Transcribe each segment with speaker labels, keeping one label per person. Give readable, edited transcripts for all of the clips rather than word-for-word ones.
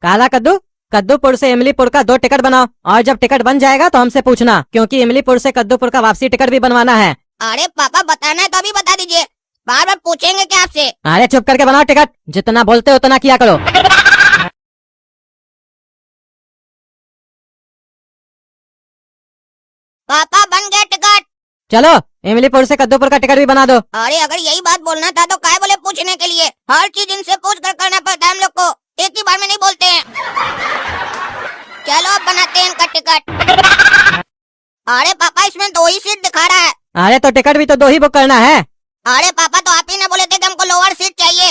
Speaker 1: काला कद्दू, कद्दूपुर से इमलीपुर का 2 टिकट बनाओ और जब टिकट बन जाएगा तो हमसे पूछना, क्योंकि इमलीपुर से कद्दूपुर का वापसी टिकट भी बनवाना है।
Speaker 2: अरे पापा बताना है तो अभी बता दीजिए, बार बार पूछेंगे क्या आपसे?
Speaker 1: अरे चुप करके बनाओ टिकट, जितना बोलते हो उतना किया करो।
Speaker 2: पापा बन गया टिकट।
Speaker 1: चलो इमलीपुर से कद्दूपुर का टिकट भी बना दो।
Speaker 2: अरे अगर यही बात बोलना था तो काय बोले पूछने के लिए? हर चीज इनसे पूछ कर करना पड़ता है हम लोग को, एक ही बार में नहीं बोलते हैं। चलो अब बनाते हैं इनका टिकट। अरे पापा इसमें 2 ही सीट दिखा रहा है।
Speaker 1: अरे तो टिकट भी तो 2 ही बुक करना है।
Speaker 2: अरे पापा तो आप ही ने बोले थे कि हमको लोअर सीट चाहिए,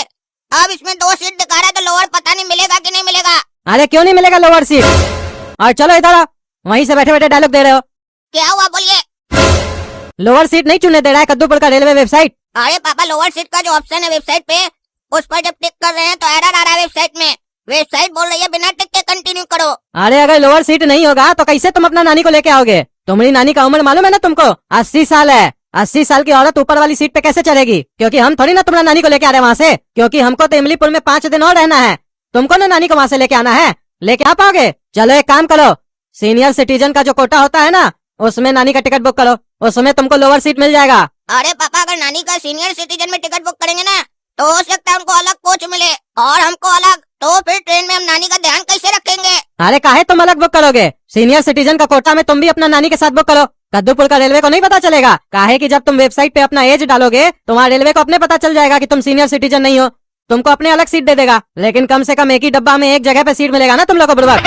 Speaker 2: अब इसमें 2 सीट दिखा रहा है तो लोअर पता नहीं मिलेगा कि नहीं मिलेगा।
Speaker 1: अरे क्यों नहीं मिलेगा लोअर सीट? और चलो इधर आओ, वहीं से बैठे बैठे डायलॉग दे रहे हो।
Speaker 2: क्या हुआ बोलिए?
Speaker 1: लोअर सीट नहीं चुनने दे रहा है कद्दूपुर का रेलवे वेबसाइट।
Speaker 2: अरे पापा लोअर सीट का जो ऑप्शन है वेबसाइट पे, उस पर जब टिक कर रहे हैं तो एरर आ रहा है वेबसाइट में। वेबसाइट बोल रही है बिना टिक के कंटिन्यू करो।
Speaker 1: अरे अगर लोअर सीट नहीं होगा तो कैसे तुम अपना नानी को लेके आओगे? तुम्हारी नानी का उम्र मालूम है ना तुमको? 80 साल है। 80 साल की औरत ऊपर वाली सीट पे कैसे चढ़ेगी? क्योंकि हम थोड़ी ना तुम्हारा नानी को लेके आ रहे हैं वहाँ से, क्योंकि हमको तो इमलीपुर में 5 दिन और रहना है। तुमको ना नानी को वहाँ से लेके आना है, लेके आ पाओगे? चलो एक काम करो, सीनियर सिटीजन का जो कोटा होता है ना, उसमें नानी का टिकट बुक करो, उसमें तुमको लोअर सीट मिल जाएगा।
Speaker 2: अरे पापा अगर नानी का सीनियर सिटीजन में टिकट बुक करेंगे ना तो हो सकता है उनको अलग कोच मिले और हमको अलग, तो फिर ट्रेन में हम नानी का ध्यान कैसे रखेंगे?
Speaker 1: अरे काहे तुम अलग बुक करोगे? सीनियर सिटीजन का कोटा में तुम भी अपना नानी के साथ बुक करो। कद्दूपुर का रेलवे को नहीं पता चलेगा, काहे कि जब तुम वेबसाइट पे अपना एज डालोगे तो वहाँ रेलवे को अपने पता चल जाएगा कि तुम सीनियर सिटीजन नहीं हो, तुमको अपने अलग सीट दे देगा। लेकिन कम से कम एक ही डब्बा में एक जगह पे सीट मिलेगा ना तुम लोग को बुड़बक।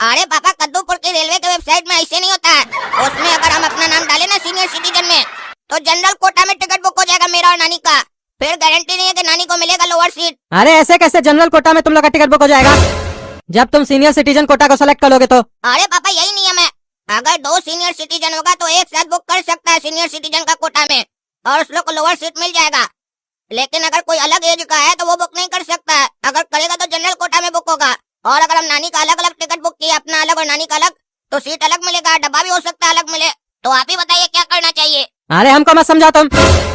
Speaker 2: अरे पापा कद्दूपुर की रेलवे के वेबसाइट में ऐसे नहीं होता है, उसमें अगर हम अपना नाम डाले ना सीनियर सिटीजन में तो जनरल कोटा में टिकट बुक हो जाएगा मेरा और नानी का, फिर गारंटी नहीं है कि नानी को मिलेगा लोअर सीट।
Speaker 1: अरे ऐसे कैसे जनरल कोटा में तुम लोग का टिकट बुक हो जाएगा जब तुम सीनियर सिटीजन कोटा को सेलेक्ट करोगे तो?
Speaker 2: अरे पापा यही नियम है, अगर 2 सीनियर सिटीजन होगा तो एक साथ बुक कर सकता है सीनियर सिटीजन का कोटा में और उस लोग को लोअर सीट मिल जाएगा। लेकिन अगर कोई अलग एज का है तो वो बुक नहीं कर सकता है, अगर करेगा तो जनरल कोटा में बुक होगा। और अगर हम नानी का अलग अलग टिकट बुक किया, अपना अलग और नानी का अलग, तो सीट अलग मिलेगा, डब्बा भी हो सकता है अलग मिले। तो आप ही बताइए क्या करना चाहिए?
Speaker 1: अरे हमको मत समझा तुम,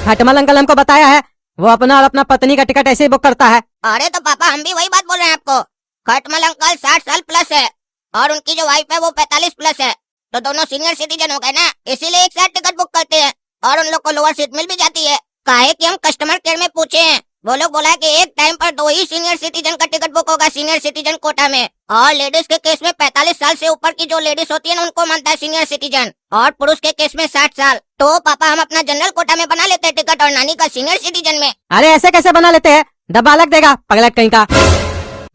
Speaker 1: खटमल अंकल हमको बताया है, वो अपना और अपना पत्नी का टिकट ऐसे ही बुक करता है।
Speaker 2: अरे तो पापा हम भी वही बात बोल रहे हैं आपको, खटमल अंकल 60 साल प्लस है और उनकी जो वाइफ है वो 45 प्लस है, तो दोनों सीनियर सिटीजन हो गए ना, इसीलिए एक साथ टिकट बुक करते हैं और उन लोग को लोअर सीट मिल भी जाती है। काहे कि हम कस्टमर केयर में पूछे हैं, वो लोग बोला है कि एक टाइम पर 2 ही सीनियर सिटीजन का टिकट बुक होगा सीनियर सिटीजन कोटा में, और लेडीज के केस में 45 साल से ऊपर की जो लेडीज होती है ना उनको मानता है सीनियर सिटीजन, और पुरुष के केस में 60 साल। तो पापा हम अपना जनरल कोटा में बना लेते हैं टिकट और नानी का सीनियर सिटीजन में।
Speaker 1: अरे ऐसे कैसे बना लेते हैं? डब्बा अलग देगा पगलट कहीं का।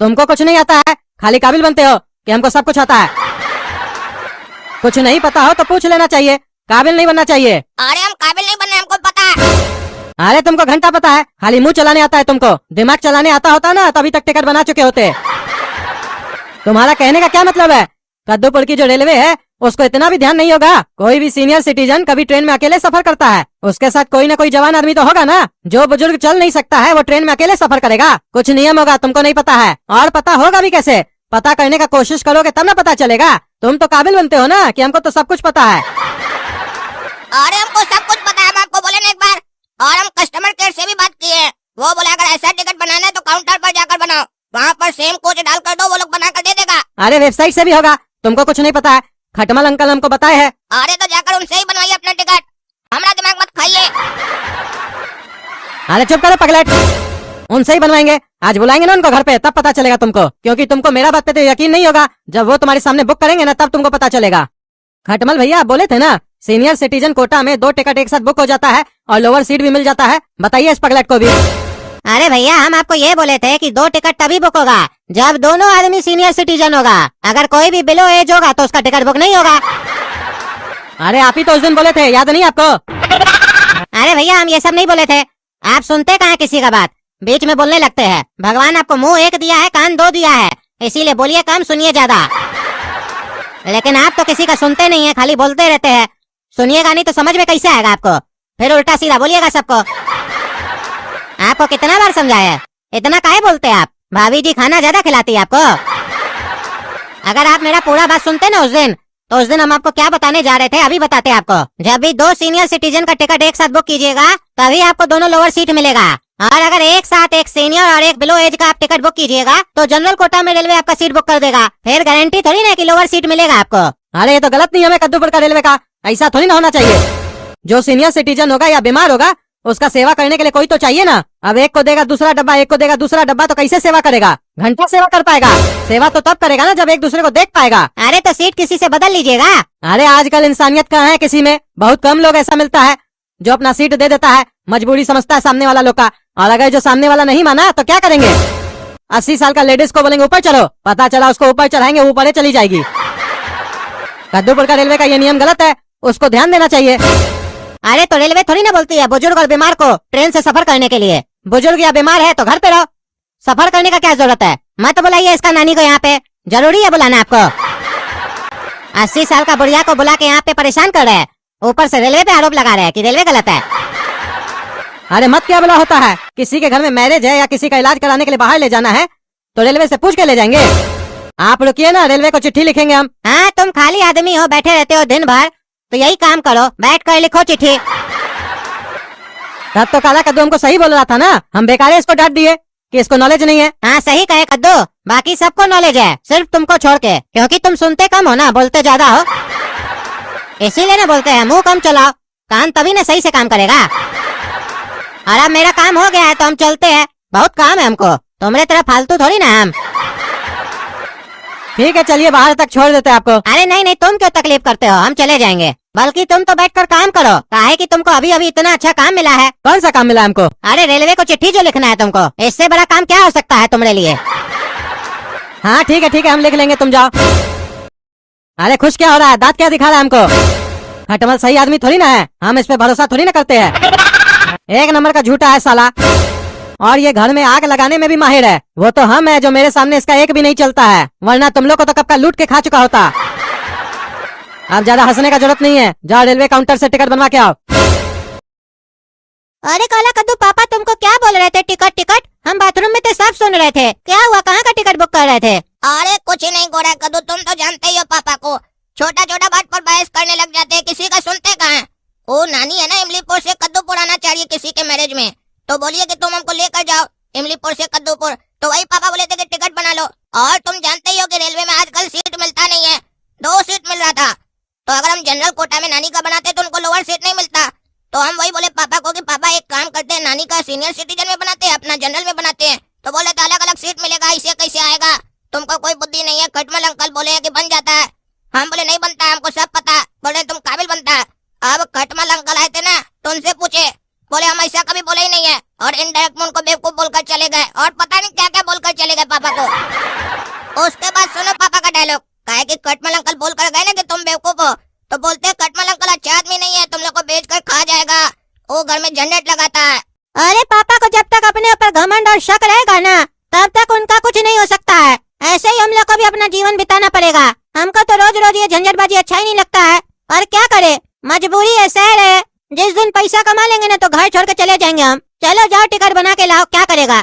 Speaker 1: तुमको कुछ नहीं आता है, खाली काबिल बनते हो कि हमको सब कुछ आता है। कुछ नहीं पता हो तो पूछ लेना चाहिए, काबिल नहीं बनना चाहिए।
Speaker 2: अरे हम काबिल नहीं बनने, हमको पता है।
Speaker 1: अरे तुमको घंटा पता है, खाली मुंह चलाने आता है तुमको, दिमाग चलाने आता होता ना तभी तक टिकट बना चुके होते। तुम्हारा कहने का क्या मतलब है? कद्दूपुर की जो रेलवे है उसको इतना भी ध्यान नहीं होगा? कोई भी सीनियर सिटीजन कभी ट्रेन में अकेले सफर करता है, उसके साथ कोई ना कोई जवान आदमी तो होगा ना। जो बुजुर्ग चल नहीं सकता है वो ट्रेन में अकेले सफर करेगा? कुछ नियम होगा तुमको नहीं पता है, और पता होगा भी कैसे? पता करने का कोशिश करोगे तब ना पता चलेगा। तुम तो काबिल बनते हो ना कि हमको तो सब कुछ पता है।
Speaker 2: अरे हमको सब कुछ पता है, हम आपको बोले ना एक बार, और हम कस्टमर केयर से भी बात की है, वो बोला अगर ऐसा टिकट बनाना है तो काउंटर पर जाकर बनाओ, वहाँ पर सेम कोच डाल कर दो, वो लोग बना कर दे देगा।
Speaker 1: अरे वेबसाइट से भी होगा, तुमको कुछ नहीं पता है, खटमल अंकल हमको बताए है।
Speaker 2: अरे तो जाकर उनसे ही बनवाइए अपना टिकट, हमारा दिमाग मत खाइए।
Speaker 1: अरे चुप करो पगलेट, उनसे ही बनवाएंगे। आज बुलाएंगे ना उनको घर पे, तब पता चलेगा तुमको, क्योंकि तुमको मेरा बात पे तो यकीन नहीं होगा। जब वो तुम्हारे सामने बुक करेंगे ना तब तुमको पता चलेगा। खटमल भैया आप बोले थे ना सीनियर सिटीजन कोटा में 2 टिकट एक साथ बुक हो जाता है और लोअर सीट भी मिल जाता है, बताइए इस पगलेट को भी।
Speaker 3: अरे भैया हम आपको ये बोले थे कि 2 टिकट तभी बुक होगा जब दोनों आदमी सीनियर सिटीजन होगा, अगर कोई भी बिलो एज होगा तो उसका टिकट बुक नहीं होगा।
Speaker 1: अरे आप ही तो उस दिन बोले थे, याद नहीं आपको?
Speaker 3: अरे भैया हम ये सब नहीं बोले थे, आप सुनते कहाँ किसी का बात, बीच में बोलने लगते हैं। भगवान आपको मुंह एक दिया है, कान 2 दिया है, इसीलिए बोलिए कम सुनिए ज्यादा। लेकिन आप तो किसी का सुनते नहीं है, खाली बोलते रहते हैं। सुनिएगा नहीं तो समझ में कैसे आएगा आपको, फिर उल्टा सीधा बोलिएगा सबको। आपको कितना बार समझाया, इतना काहे बोलते हैं आप? भाभी जी खाना ज्यादा खिलाती है आपको। अगर आप मेरा पूरा बात सुनते ना उस दिन हम आपको क्या बताने जा रहे थे अभी बताते आपको। जब भी 2 सीनियर सिटीजन का टिकट एक साथ बुक कीजिएगा तभी आपको दोनों लोअर सीट मिलेगा, और अगर एक साथ एक सीनियर और एक बिलो एज का आप टिकट बुक कीजिएगा तो जनरल कोटा में रेलवे आपका सीट बुक कर देगा। फिर गारंटी थोड़ी ना कि लोअर सीट मिलेगा आपको।
Speaker 1: अरे ये तो गलत नियम है कद्दूपुर का रेलवे का, ऐसा थोड़ी ना होना चाहिए। जो सीनियर सिटीजन होगा या बीमार होगा उसका सेवा करने के लिए कोई तो चाहिए ना। अब एक को देगा दूसरा डब्बा, एक को देगा दूसरा डब्बा, तो कैसे सेवा करेगा? घंटा सेवा कर पाएगा? सेवा तो तब करेगा ना जब एक दूसरे को देख पाएगा।
Speaker 3: अरे तो सीट किसी से बदल लीजिएगा।
Speaker 1: अरे आजकल इंसानियत कहाँ है किसी में? बहुत कम लोग ऐसा मिलता है जो अपना सीट दे देता है, मजबूरी समझता है सामने वाला लोग का। और अगर जो सामने वाला नहीं माना तो क्या करेंगे? 80 साल का लेडीज को बोलेंगे ऊपर चलो, पता चला उसको ऊपर चढ़ाएंगे ऊपर चली जाएगी। कद्दूपुर का रेलवे का ये नियम गलत है, उसको ध्यान देना चाहिए।
Speaker 3: अरे तो रेलवे थोड़ी ना बोलती है बुजुर्ग और बीमार को ट्रेन से सफर करने के लिए। बुजुर्ग या बीमार है तो घर पे रहो, सफर करने का क्या जरूरत है? मत बुलाइए इसका नानी को यहाँ पे, जरूरी है बुलाना आपको? 80 साल का बुढ़िया को बुला के यहाँ पे परेशान कर रहे हैं, ऊपर से रेलवे पे आरोप लगा रहे हैं कि रेलवे गलत है।
Speaker 1: अरे मत क्या बुला होता है, किसी के घर में मैरिज है या किसी का इलाज कराने के लिए बाहर ले जाना है तो रेलवे से पूछ के ले जाएंगे। आप रुकिए ना, रेलवे को चिट्ठी लिखेंगे हम।
Speaker 3: हाँ तुम खाली आदमी हो, बैठे रहते हो दिन भर, तो यही काम करो, बैठ कर लिखो चिट्ठी।
Speaker 1: तब तो काला कद्दू हमको सही बोल रहा था ना, हम बेकार इसको डांट दिए कि इसको नॉलेज नहीं है।
Speaker 3: हाँ सही कहे कद्दू, बाकी सबको नॉलेज है, सिर्फ तुमको छोड़ के, क्योंकि तुम सुनते कम हो ना, बोलते ज्यादा हो, इसीलिए ना बोलते हैं। मुंह कम चलाओ, कान तभी ना सही से काम करेगा। और अब मेरा काम हो गया है तो हम चलते हैं, बहुत काम है हमको, तुम्हारे तरह फालतू थोड़ी ना हम।
Speaker 1: ठीक है चलिए, बाहर तक छोड़ देते हैं आपको।
Speaker 3: अरे नहीं नहीं, तुम क्यों तकलीफ करते हो, हम चले जाएंगे। बल्कि तुम तो बैठकर काम करो, काहे कि तुमको अभी अभी इतना अच्छा काम मिला है।
Speaker 1: कौन सा काम मिला हमको?
Speaker 3: अरे रेलवे को चिट्ठी जो लिखना है तुमको, इससे बड़ा काम क्या हो सकता है तुम्हारे लिए।
Speaker 1: हाँ ठीक है हम लिख लेंगे, तुम जाओ। अरे खुश क्या हो रहा है, दांत क्या दिखा रहा है हमको? खटमल सही आदमी थोड़ी ना है, हम इस पे भरोसा थोड़ी ना करते हैं। एक नंबर का झूठा है साला, और ये घर में आग लगाने में भी माहिर है। वो तो हम है जो मेरे सामने इसका एक भी नहीं चलता है, वरना तुम लोग को तो कब का लूट के खा चुका होता। अब ज्यादा हंसने का जरूरत नहीं है, जाओ रेलवे काउंटर से टिकट बनवा के आओ।
Speaker 3: अरे काला कद्दू, पापा तुमको क्या बोल रहे थे? टिकट टिकट, हम बाथरूम में थे, सब सुन रहे थे। क्या हुआ, कहाँ का टिकट बुक कर रहे थे?
Speaker 2: अरे कुछ ही नहीं गोरा कद्दू, तुम तो जानते ही हो पापा को, छोटा छोटा बात पर बहस करने लग जाते हैं, किसी का सुनते कहाँ हैं। वो नानी है ना इमलीपुर से कद्दूपुर आना चाहिए किसी के मैरिज में, तो बोलिए कि तुम हमको लेकर जाओ इमलीपुर से कद्दूपुर, तो वही पापा बोले थे कि टिकट बना लो। और तुम जानते ही हो कि रेलवे में आजकल सीट मिलता नहीं है, 2 सीट मिल रहा था, तो अगर हम जनरल कोटा में नानी का बनाते तो उनको लोअर सीट नहीं मिलता। तो हम वही बोले पापा को कि पापा एक काम करते हैं, नानी का सीनियर सिटीजन में बनाते हैं, अपना जनरल में बनाते हैं। तो बोले तो अलग अलग सीट मिलेगा, इसे कैसे आएगा, तुमको कोई बुद्धि नहीं है। खटमल अंकल बोले कि बन जाता है, हम बोले नहीं बनता है, हमको सब पता है। बोले तुम काबिल बनता है। अब खटमल अंकल आए थे ना तो उनसे पूछे, बोले हम ऐसा कभी बोले ही नहीं है, और इनडायरेक्ट में उनको बेवकूफ बोलकर चले गए, और पता नहीं क्या क्या बोलकर चले गए पापा को। उसके बाद सुनो पापा का डायलॉग, कहे कि खटमल अंकल बोल कर गए ना कि तुम बेवकूफ हो, तो बोलते खटमल अंकल अच्छा आदमी नहीं है, तुम लोग को बेच कर खा जाएगा, वो घर में झंझट लगाता है।
Speaker 3: अरे पापा को जब तक अपने ऊपर घमंड और शक रहेगा ना, तब तक उनका कुछ नहीं हो सकता है। ऐसे ही हम लोग को भी अपना जीवन बिताना पड़ेगा। हमको तो रोज रोज ये झंझटबाजी अच्छा ही नहीं लगता है, और क्या करे, मजबूरी है, शहर है। जिस दिन पैसा कमा लेंगे ना तो घर छोड़ के चले जाएंगे हम। चलो जाओ टिकट बना के लाओ, क्या करेगा।